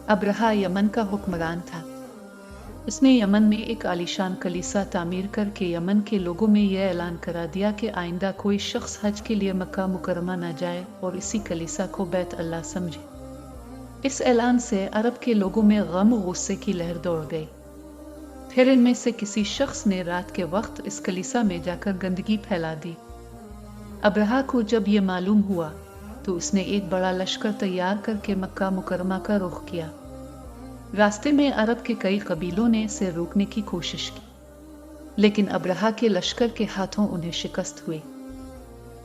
अब्रहा Yemen का हुक्मरान था। उसने यमन में एक आलीशान कलीसा तामीर करके यमन के लोगों में यह ऐलान करा दिया कि आइंदा कोई शख्स हज के लिए मक्का मुकरमा न जाए और इसी कलीसा को बैत अल्लाह समझे। इस ऐलान से अरब के लोगों में गम और गुस्से की लहर दौड़ गई। फिर इनमें से किसी शख्स ने रात के वक्त इस कलीसा में जाकर गंदगी फैला दी। अब्रहा को जब ये मालूम हुआ तो उसने एक बड़ा लश्कर तैयार करके मक्का मुकरमा का रुख किया। रास्ते में अरब के कई कबीलों ने इसे रोकने की कोशिश की, लेकिन अब्रहा के लश्कर के हाथों उन्हें शिकस्त हुई।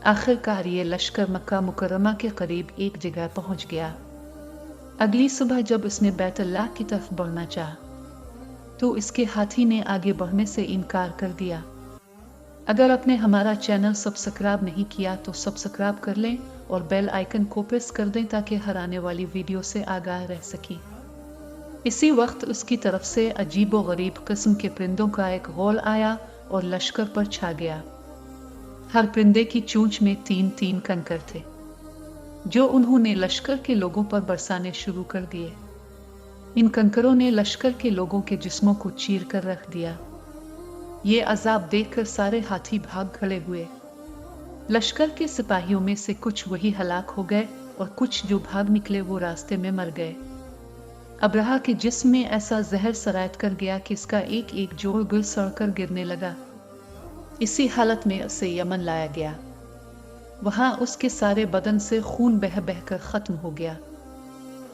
आखिरकार ये लश्कर मक्का मुकरमा के करीब एक जगह पहुंच गया। अगली सुबह जब उसने बैतुल्लाह की तरफ बढ़ना चाहा तो इसके हाथी ने आगे बढ़ने से इनकार कर दिया। अगर आपने हमारा चैनल सब्सक्राइब नहीं किया तो सब्सक्राइब कर लें और बेल आइकन को प्रेस कर दें ताकि हर आने वाली वीडियो से आगाह रह सकें। इसी वक्त उसकी तरफ से अजीब व गरीब किस्म के परिंदों का एक गौल आया और लश्कर पर छा गया। हर परिंदे की चोंच में 3-3 कंकर थे, जो उन्होंने लश्कर के लोगों पर बरसाने शुरू कर दिए। इन कंकरों ने लश्कर के लोगों के जिस्मों को चीर कर रख दिया। ये अजाब देखकर सारे हाथी भाग खड़े हुए। लश्कर के सिपाहियों में से कुछ वही हलाक हो गए और कुछ जो भाग निकले वो रास्ते में मर गए। अब्रहा के जिस्म में ऐसा जहर सरायत कर गया कि इसका एक एक जोड़ गुल सड़कर गिरने लगा। इसी हालत में उसे यमन लाया गया। वहां उसके सारे बदन से खून बह बह कर खत्म हो गया।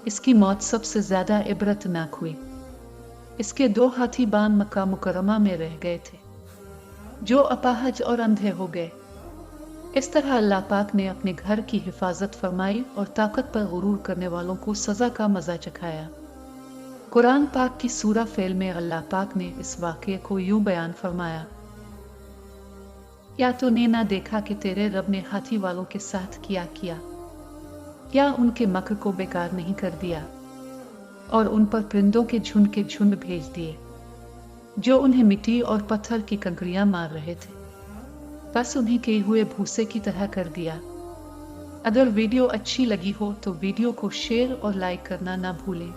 इसकी मौत सबसे ज्यादा इबरतनाक हुई। इसके 2 हाथी बान मक्का मुकरमा में रह गए थे, जो अपाहज और अंधे हो गए। इस तरह अल्लाह पाक ने अपने घर की हिफाजत फरमाई और ताकत पर गुरूर करने वालों को सजा का मजा चखाया। कुरान पाक की सूरा फेल में अल्लाह पाक ने इस वाक़ये को यूं बयान फरमाया, क्या तूने ना देखा कि तेरे रब ने हाथी वालों के साथ किया क्या उनके मकर को बेकार नहीं कर दिया और उन पर परिंदों के झुंड भेज दिए, जो उन्हें मिट्टी और पत्थर की कंकरियां मार रहे थे, बस उन्हें किए हुए भूसे की तरह कर दिया। अगर वीडियो अच्छी लगी हो तो वीडियो को शेयर और लाइक करना ना भूलें।